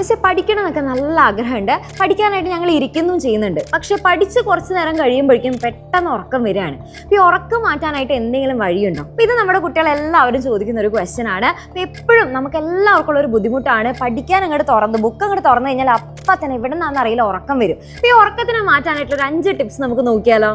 പക്ഷേ പഠിക്കണം എന്നൊക്കെ നല്ല ആഗ്രഹമുണ്ട്, പഠിക്കാനായിട്ട് ഞങ്ങൾ ഇരിക്കുന്നതും ചെയ്യുന്നുണ്ട്. പക്ഷെ പഠിച്ച് കുറച്ച് നേരം കഴിയുമ്പോഴേക്കും പെട്ടെന്ന് ഉറക്കം വരികയാണ്. അപ്പോൾ ഈ ഉറക്കം മാറ്റാനായിട്ട് എന്തെങ്കിലും വഴിയുണ്ടോ? അപ്പോൾ ഇത് നമ്മുടെ കുട്ടികളെല്ലാവരും ചോദിക്കുന്ന ഒരു ക്വസ്റ്റ്യൻ ആണ്. അപ്പോൾ എപ്പോഴും നമുക്ക് എല്ലാവർക്കും ഉള്ള ഒരു ബുദ്ധിമുട്ടാണ്, പഠിക്കാൻ അങ്ങോട്ട് ബുക്ക് അങ്ങോട്ട് തുറന്നു കഴിഞ്ഞാൽ അപ്പം തന്നെ ഇവിടെ നിന്നാണെന്ന് അറിയില്ല ഉറക്കം വരും. അപ്പോൾ ഈ ഉറക്കത്തിനെ മാറ്റാനായിട്ടുള്ള ഒരു 5 ടിപ്സ് നമുക്ക് നോക്കിയാലോ?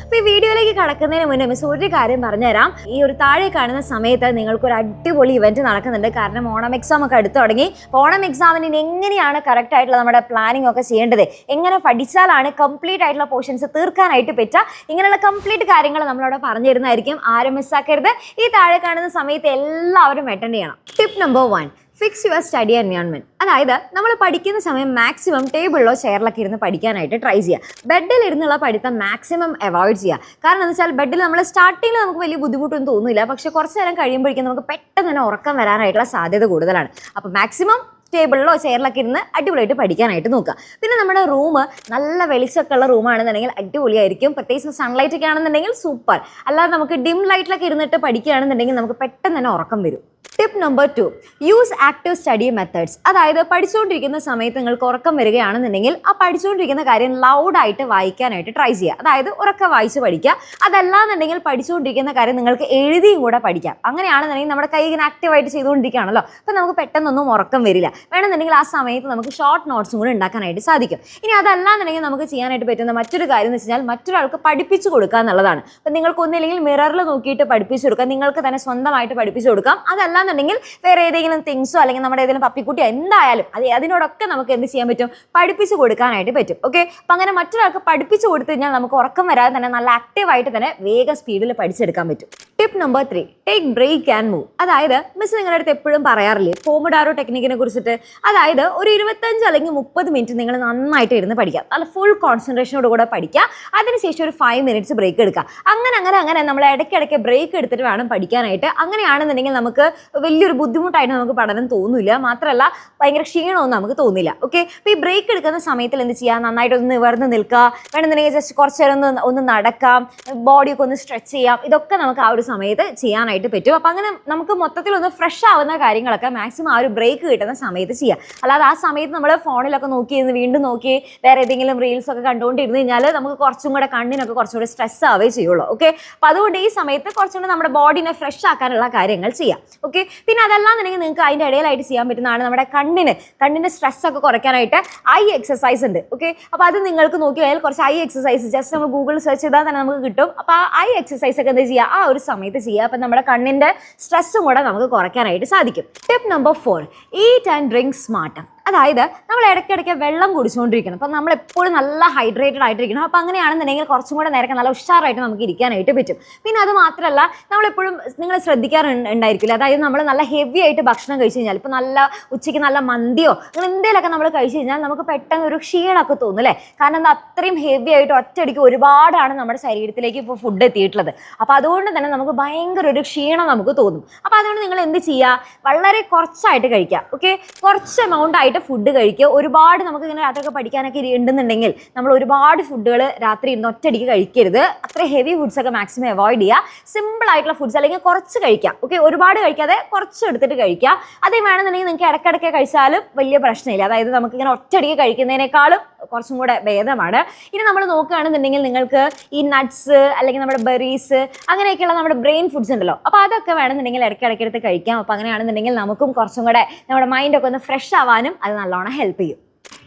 അപ്പോൾ ഈ വീഡിയോയിലേക്ക് കടക്കുന്നതിന് മുന്നേ മിസ് ഒരു കാര്യം പറഞ്ഞുതരാം. ഈ ഒരു താഴെ കാണുന്ന സമയത്ത് നിങ്ങൾക്കൊരു അടിപൊളി ഇവന്റ് നടക്കുന്നുണ്ട്. കാരണം ഓണം എക്സാം ഒക്കെ അടുത്ത് തുടങ്ങി. ഓണം എക്സാമിന് എങ്ങനെയാണ് കറക്റ്റ് ആയിട്ടുള്ള നമ്മുടെ പ്ലാനിങ് ഒക്കെ ചെയ്യേണ്ടത്, എങ്ങനെ പഠിച്ചാലാണ് കംപ്ലീറ്റ് ആയിട്ടുള്ള പോർഷൻസ് തീർക്കാനായിട്ട് പറ്റുക, ഇങ്ങനെയുള്ള കംപ്ലീറ്റ് കാര്യങ്ങൾ നമ്മളവിടെ പറഞ്ഞു തരുന്നതായിരിക്കും. ആരും മിസ്സാക്കരുത്. ഈ താഴെ കാണുന്ന സമയത്ത് എല്ലാവരും അറ്റൻഡ് ചെയ്യണം. Tip number 1, fix your study environment. അതായത് നമ്മൾ പഠിക്കുന്ന സമയം മാക്സിമം ടേബിളിലോ ചെയറിലൊക്കെ ഇരുന്ന് പഠിക്കാനായിട്ട് ട്രൈ ചെയ്യുക. ബെഡിൽ ഇരുന്നുള്ള പഠിത്തം മാക്സിമം അവോയ്ഡ് ചെയ്യുക. കാരണം എന്താ വെച്ചാൽ ബെഡിൽ നമ്മൾ സ്റ്റാർട്ടിങ്ങിൽ നമുക്ക് വലിയ ബുദ്ധിമുട്ടൊന്നും തോന്നില്ല, പക്ഷേ കുറച്ച് നേരം കഴിയുമ്പോഴേക്കും നമുക്ക് പെട്ടെന്ന് തന്നെ ഉറക്കം വരാനായിട്ടുള്ള സാധ്യത കൂടുതലാണ്. അപ്പോൾ മാക്സിമം ടേബിളിലോ ചെയറിലൊക്കെ ഇരുന്ന് അടിപൊളിയായിട്ട് പഠിക്കാനായിട്ട് നോക്കുക. പിന്നെ നമ്മുടെ റൂം നല്ല വെളിച്ചമൊക്കെ ഉള്ള റൂമാണെന്നുണ്ടെങ്കിൽ അടിപൊളിയായിരിക്കും. പ്രത്യേകിച്ച് സൺലൈറ്റ് ഒക്കെ ആണെന്നുണ്ടെങ്കിൽ സൂപ്പർ. അല്ലാതെ നമുക്ക് ഡിം ലൈറ്റിലൊക്കെ ഇരുന്നിട്ട് പഠിക്കുകയാണെന്നുണ്ടെങ്കിൽ നമുക്ക് പെട്ടെന്ന് തന്നെ ഉറക്കം വരും. Tip number 2, use active study methods. അതായത് പഠിച്ചുകൊണ്ടിരിക്കുന്ന സമയത്ത് നിങ്ങൾക്ക് ഉറക്കം വരികയാണെന്നുണ്ടെങ്കിൽ ആ പഠിച്ചുകൊണ്ടിരിക്കുന്ന കാര്യം ലൗഡായിട്ട് വായിക്കാനായിട്ട് ട്രൈ ചെയ്യുക. അതായത് ഉറക്കെ വായിച്ച് പഠിക്കുക. അതല്ലാന്നുണ്ടെങ്കിൽ പഠിച്ചുകൊണ്ടിരിക്കുന്ന കാര്യം നിങ്ങൾക്ക് എഴുതിയും കൂടെ പഠിക്കാം. അങ്ങനെയാണെന്നുണ്ടെങ്കിൽ നമ്മുടെ കൈ ഇങ്ങനെ ആക്റ്റീവായിട്ട് ചെയ്തുകൊണ്ടിരിക്കുകയാണല്ലോ, അപ്പോൾ നമുക്ക് പെട്ടെന്നൊന്നും ഉറക്കം വരില്ല. വേണമെന്നുണ്ടെങ്കിൽ ആ സമയത്ത് നമുക്ക് ഷോർട്ട് നോട്ട്സും കൂടെ ഉണ്ടാക്കാനായിട്ട് സാധിക്കും. ഇനി അതല്ലാന്നുണ്ടെങ്കിൽ നമുക്ക് ചെയ്യാനായിട്ട് പറ്റുന്ന മറ്റൊരു കാര്യം എന്ന് വെച്ച് കഴിഞ്ഞാൽ മറ്റൊരാൾക്ക് പഠിപ്പിച്ചു കൊടുക്കുക എന്നുള്ളതാണ്. അപ്പം നിങ്ങൾക്ക് ഒന്നില്ലെങ്കിൽ മിററിൽ നോക്കിയിട്ട് പഠിപ്പിച്ചു കൊടുക്കാം, നിങ്ങൾക്ക് തന്നെ സ്വന്തമായിട്ട് പഠിപ്പിച്ചു കൊടുക്കാം. അതല്ലാന്നുണ്ടെങ്കിൽ വേറെ ഏതെങ്കിലും തിങ്സോ അല്ലെങ്കിൽ നമ്മുടെ ഏതെങ്കിലും പപ്പിക്കുട്ടിയോ എന്തായാലും അതിനോടൊക്കെ നമുക്ക് എന്ത് ചെയ്യാൻ പറ്റും, പഠിപ്പിച്ചു കൊടുക്കാനായിട്ട് പറ്റും. ഓക്കെ, അപ്പം അങ്ങനെ മറ്റൊരാൾക്ക് പഠിപ്പിച്ചു കൊടുത്തു കഴിഞ്ഞാൽ നമുക്ക് ഉറക്കം വരാതെ തന്നെ നല്ല ആക്റ്റീവായിട്ട് തന്നെ വേഗം സ്പീഡിൽ പഠിച്ചെടുക്കാൻ പറ്റും. Tip number 3, take break and move. അതായത് മിസ് നിങ്ങളുടെ അടുത്ത് എപ്പോഴും പറയാറില്ലേ പോമഡോറോ ടെക്നിക്കിനെ കുറിച്ചിട്ട്. അതായത് ഒരു 25 അല്ലെങ്കിൽ 30 മിനിറ്റ് നിങ്ങൾ നന്നായിട്ട് ഇരുന്ന് പഠിക്കുക, നല്ല ഫുൾ കോൺസെൻട്രേഷനോട് കൂടെ പഠിക്കുക. അതിനുശേഷം ഒരു 5 മിനിറ്റ്സ് ബ്രേക്ക് എടുക്കുക. അങ്ങനെ നമ്മൾ ഇടയ്ക്കിടയ്ക്ക് ബ്രേക്ക് എടുത്തിട്ട് വേണം പഠിക്കാനായിട്ട്. അങ്ങനെയാണെന്നുണ്ടെങ്കിൽ നമുക്ക് വലിയൊരു ബുദ്ധിമുട്ടായിട്ട് നമുക്ക് പഠനം തോന്നില്ല, മാത്രമല്ല ഭയങ്കര ക്ഷീണമൊന്നും നമുക്ക് തോന്നില്ല. ഓക്കെ, അപ്പോൾ ഈ ബ്രേക്ക് എടുക്കുന്ന സമയത്തിൽ എന്ത് ചെയ്യുക, നന്നായിട്ട് ഒന്ന് നിവർന്ന് നിൽക്കുക, വേണമെന്നുണ്ടെങ്കിൽ ജസ്റ്റ് കുറച്ച് നേരം ഒന്ന് നടക്കാം, ബോഡിയൊക്കെ ഒന്ന് സ്ട്രെച്ച് ചെയ്യാം. ഇതൊക്കെ നമുക്ക് ആ ഒരു സമയത്ത് ചെയ്യാനായിട്ട് പറ്റും. അപ്പോൾ അങ്ങനെ നമുക്ക് മൊത്തത്തിലൊന്ന് ഫ്രഷ് ആവുന്ന കാര്യങ്ങളൊക്കെ മാക്സിമം ആ ഒരു ബ്രേക്ക് കിട്ടുന്ന സമയത്ത് ചെയ്യാം. അല്ലാതെ ആ സമയത്ത് നമ്മൾ ഫോണിലൊക്കെ നോക്കി വീണ്ടും നോക്കി വേറെ ഏതെങ്കിലും റീൽസ് ഒക്കെ കണ്ടുകൊണ്ടിരുന്ന് കഴിഞ്ഞാൽ നമുക്ക് കുറച്ചും കൂടെ കണ്ണിനൊക്കെ കുറച്ചുകൂടെ സ്ട്രെസ് ആവേ ചെയ്യുള്ളൂ. ഓക്കെ, അപ്പോൾ അതുകൊണ്ട് ഈ സമയത്ത് കുറച്ചുകൂടെ നമ്മുടെ ബോഡിനെ ഫ്രഷ് ആക്കാനുള്ള കാര്യങ്ങൾ ചെയ്യാം. ഓക്കെ, പിന്നെ അതല്ലാന്നുണ്ടെങ്കിൽ നിങ്ങൾക്ക് അതിൻ്റെ ഇടയിലായിട്ട് ചെയ്യാൻ പറ്റുന്നതാണ് നമ്മുടെ കണ്ണിൻ്റെ സ്ട്രെസ് ഒക്കെ കുറയ്ക്കാനായിട്ട് ഐ എക്സസൈസ് ഉണ്ട്. ഓക്കെ, അപ്പോൾ അത് നിങ്ങൾക്ക് നോക്കിയാൽ കുറച്ച് ഐ എക്സസൈസ് ജസ്റ്റ് നമ്മൾ ഗൂഗിൾ സെർച്ച് ചെയ്താൽ തന്നെ നമുക്ക് കിട്ടും. അപ്പോൾ ആ ഐ എക്സസൈസ് ഒക്കെ എന്താ ചെയ്യുക, ആ ഒരു സമയത്ത് ചെയ്യുക. അപ്പം നമ്മുടെ കണ്ണിൻ്റെ സ്ട്രെസ്സും കൂടെ നമുക്ക് കുറയ്ക്കാനായിട്ട് സാധിക്കും. Tip number 4, eat and drink smart. അതായത് നമ്മൾ ഇടയ്ക്കിടയ്ക്ക് വെള്ളം കുടിച്ചുകൊണ്ടിരിക്കണം. അപ്പം നമ്മൾ എപ്പോഴും നല്ല ഹൈഡ്രേറ്റഡ് ആയിട്ടിരിക്കണം. അപ്പോൾ അങ്ങനെയാണെന്നുണ്ടെങ്കിൽ കുറച്ചും കൂടെ നേരം നല്ല ഉഷാറായിട്ട് നമുക്ക് ഇരിക്കാനായിട്ട് പറ്റും. പിന്നെ അത് മാത്രമല്ല നമ്മളെപ്പോഴും നിങ്ങൾ ശ്രദ്ധിക്കാറുണ്ടായിരിക്കില്ല, അതായത് നമ്മൾ നല്ല ഹെവി ആയിട്ട് ഭക്ഷണം കഴിച്ച് കഴിഞ്ഞാൽ, ഇപ്പോൾ നല്ല ഉച്ചയ്ക്ക് നല്ല മന്തിയോ അങ്ങനെ എന്തെങ്കിലുമൊക്കെ നമ്മൾ കഴിച്ച് കഴിഞ്ഞാൽ നമുക്ക് പെട്ടെന്ന് ഒരു ക്ഷീണമൊക്കെ തോന്നും അല്ലേ? കാരണം എന്താ, അത്രയും ഹെവി ആയിട്ട് ഒറ്റയടിക്ക് ഒരുപാടാണ് നമ്മുടെ ശരീരത്തിലേക്ക് ഇപ്പോൾ ഫുഡ് എത്തിയിട്ടുള്ളത്. അപ്പോൾ അതുകൊണ്ട് തന്നെ നമുക്ക് ഭയങ്കര ഒരു ക്ഷീണം നമുക്ക് തോന്നും. അപ്പോൾ അതുകൊണ്ട് നിങ്ങൾ എന്ത് ചെയ്യുക, വളരെ കുറച്ചായിട്ട് കഴിക്കുക. ഓക്കെ, കുറച്ച് എമൗണ്ട് ആയിട്ട് ഫുഡ് കഴിക്കുക. ഒരുപാട് നമുക്ക് ഇങ്ങനെ രാത്രിയൊക്കെ പഠിക്കാനൊക്കെ ഉണ്ടെന്നുണ്ടെങ്കിൽ നമ്മൾ ഒരുപാട് ഫുഡുകൾ രാത്രി ഇരുന്ന് ഒറ്റയടിക്ക് കഴിക്കരുത്. അത്ര ഹെവി ഫുഡ്സ് ഒക്കെ മാക്സിമം അവോയ്ഡ് ചെയ്യുക. സിമ്പിൾ ആയിട്ടുള്ള ഫുഡ്സ് അല്ലെങ്കിൽ കുറച്ച് കഴിക്കുക. ഓക്കെ, ഒരുപാട് കഴിക്കാതെ കുറച്ച് എടുത്തിട്ട് കഴിക്കുക. അതേ വേണമെന്നുണ്ടെങ്കിൽ നിങ്ങൾക്ക് ഇടയ്ക്കിടയ്ക്ക് കഴിച്ചാലും വലിയ പ്രശ്നമില്ല. അതായത് നമുക്കിങ്ങനെ ഒറ്റയടിക്ക് കഴിക്കുന്നതിനേക്കാളും കുറച്ചും കൂടെ ഭേദമാണ്. ഇനി നമ്മൾ നോക്കുകയാണെന്നുണ്ടെങ്കിൽ നിങ്ങൾക്ക് ഈ നട്ട്സ് അല്ലെങ്കിൽ നമ്മുടെ ബെറീസ് അങ്ങനെയൊക്കെയുള്ള നമ്മുടെ ബ്രെയിൻ ഫുഡ്സ് ഉണ്ടല്ലോ, അപ്പോൾ അതൊക്കെ വേണമെന്നുണ്ടെങ്കിൽ ഇടയ്ക്കിടയ്ക്ക് എടുത്ത് കഴിക്കാം. അപ്പോൾ അങ്ങനെയാണെന്നുണ്ടെങ്കിൽ നമുക്കും കുറച്ചും കൂടെ നമ്മുടെ മൈൻഡൊക്കെ ഒന്ന് ഫ്രഷ് ആവാനും അത് നല്ലോണം ഹെൽപ്പ് ചെയ്യും.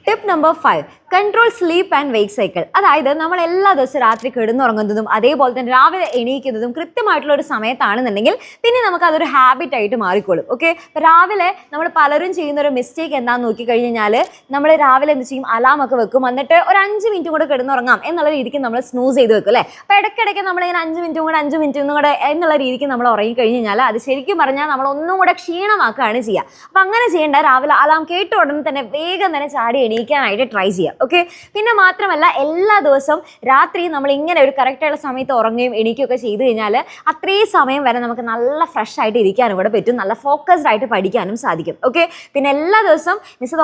Tip number 5, control sleep and വെയ്ക്ക് cycle. അതായത് നമ്മൾ എല്ലാ ദിവസവും രാത്രി കിടന്നുറങ്ങുന്നതും അതേപോലെ തന്നെ രാവിലെ എണീക്കുന്നതും കൃത്യമായിട്ടുള്ള ഒരു സമയത്താണെന്നുണ്ടെങ്കിൽ പിന്നെ നമുക്ക് അതൊരു ഹാബിറ്റ് ആയിട്ട് മാറിക്കോളും. ഓക്കെ, രാവിലെ നമ്മൾ പലരും ചെയ്യുന്ന ഒരു മിസ്റ്റേക്ക് എന്താണെന്ന് നോക്കിക്കഴിഞ്ഞാൽ നമ്മൾ രാവിലെ എന്ത് ചെയ്യും, അലാം ഒക്കെ വെക്കും, എന്നിട്ട് ഒരു 5 മിനിറ്റ് കൂടെ കിടന്നുറങ്ങാം എന്നുള്ള രീതിക്ക് നമ്മൾ സ്നൂസ് ചെയ്ത് വെക്കും അല്ലേ? അപ്പോൾ ഇടയ്ക്കിടയ്ക്ക് നമ്മളിങ്ങനെ 5 മിനിറ്റും കൂടെ എന്നുള്ള രീതിക്ക് നമ്മൾ ഉറങ്ങിക്കഴിഞ്ഞ് കഴിഞ്ഞാൽ അത് ശരിക്കും പറഞ്ഞാൽ നമ്മൾ ഒന്നും കൂടെ ക്ഷീണമാക്കുകയാണ് ചെയ്യുക. അപ്പോൾ അങ്ങനെ ചെയ്യേണ്ട, രാവിലെ അലാം കേട്ട ഉടനെ തന്നെ വേഗം തന്നെ ചാടി എണീക്കാനായിട്ട് ട്രൈ ചെയ്യാം. ഓക്കെ. പിന്നെ മാത്രമല്ല എല്ലാ ദിവസവും രാത്രി നമ്മൾ ഇങ്ങനെ ഒരു കറക്റ്റായുള്ള സമയത്ത് ഉറങ്ങുകയും എണീക്കുകയൊക്കെ ചെയ്ത് കഴിഞ്ഞാൽ അത്രയും സമയം വരെ നമുക്ക് നല്ല ഫ്രഷ് ആയിട്ട് ഇരിക്കാനും കൂടെ പറ്റും, നല്ല ഫോക്കസ്ഡ് ആയിട്ട് പഠിക്കാനും സാധിക്കും. ഓക്കെ. പിന്നെ എല്ലാ ദിവസവും മിസ്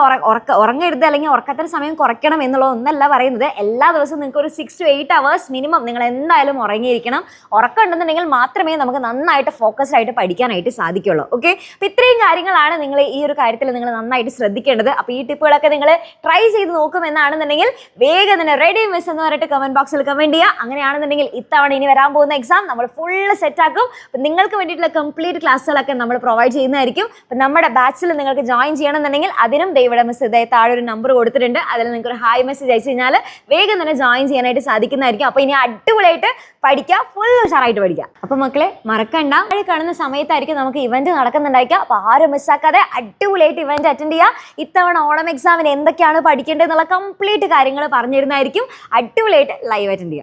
ഉറങ്ങരുത് അല്ലെങ്കിൽ ഉറക്കത്തിന് സമയം കുറയ്ക്കണം എന്നുള്ളതൊന്നല്ല പറയുന്നത്. എല്ലാ ദിവസവും നിങ്ങൾക്ക് ഒരു 6 to 8 hours മിനിമം നിങ്ങൾ എന്തായാലും ഉറങ്ങിയിരിക്കണം. ഉറക്കം ഉണ്ടെന്നുണ്ടെങ്കിൽ മാത്രമേ നമുക്ക് നന്നായിട്ട് ഫോക്കസ്ഡ് ആയിട്ട് പഠിക്കാനായിട്ട് സാധിക്കുള്ളൂ. ഓക്കെ. അപ്പോൾ ഇത്രയും കാര്യങ്ങളാണ് നിങ്ങൾ ഈ ഒരു കാര്യത്തിൽ നിങ്ങൾ നന്നായിട്ട് ശ്രദ്ധിക്കേണ്ടത്. അപ്പോൾ ഈ ടിപ്പുകളൊക്കെ നിങ്ങൾ ട്രൈ ചെയ്ത് നോക്കുമെന്നാണെന്നുണ്ടെങ്കിൽ വേഗം തന്നെ റെഡി മിസ് എന്ന് പറഞ്ഞിട്ട് കമന്റ് ബോക്സിൽ കമന്റ് ചെയ്യുക. അങ്ങനെയാണെന്നുണ്ടെങ്കിൽ ഇത്തവണ ഇനി വരാൻ പോകുന്ന എക്സാം നമ്മൾ ഫുള്ള് സെറ്റാക്കും. അപ്പം നിങ്ങൾക്ക് വേണ്ടിയിട്ടുള്ള കംപ്ലീറ്റ് ക്ലാസ്സുകളൊക്കെ നമ്മൾ പ്രൊവൈഡ് ചെയ്യുന്നതായിരിക്കും. അപ്പം നമ്മുടെ ബാച്ചിൽ നിങ്ങൾക്ക് ജോയിൻ ചെയ്യണമെന്നുണ്ടെങ്കിൽ അതിനും ഇവിടെ മിസ് താഴെ ഒരു നമ്പർ കൊടുത്തിട്ടുണ്ട്. അതിൽ നിങ്ങൾക്ക് ഒരു ഹായ് മെസ്സേജ് അയച്ചു കഴിഞ്ഞാൽ വേഗം തന്നെ ജോയിൻ ചെയ്യാനായിട്ട് സാധിക്കുന്നതായിരിക്കും. അപ്പോൾ ഇനി അടിപൊളിയായിട്ട് പഠിക്കുക, ഫുൾ ഉഷാറായിട്ട് പഠിക്കുക. അപ്പോൾ മക്കളെ മറക്കണ്ട, കാണുന്ന സമയത്തായിരിക്കും നമുക്ക് ഇവന്റ് നടക്കുന്നുണ്ടായിരിക്കുക. അപ്പോൾ ആരും മിസ്സാക്കാതെ അടിപൊളിയായിട്ട് ഇവന്റ് അറ്റൻഡ് ചെയ്യുക. ഇത്തവണ ഓണം എക്സാമിന് എന്തൊക്കെയാണ് പഠിക്കേണ്ടത് എന്നുള്ള കംപ്ലീറ്റ് കാര്യങ്ങൾ പറഞ്ഞു തരുന്നതായിരിക്കും. അടിപൊളിയായിട്ട് ലൈവ് അറ്റൻഡ് ചെയ്യുക.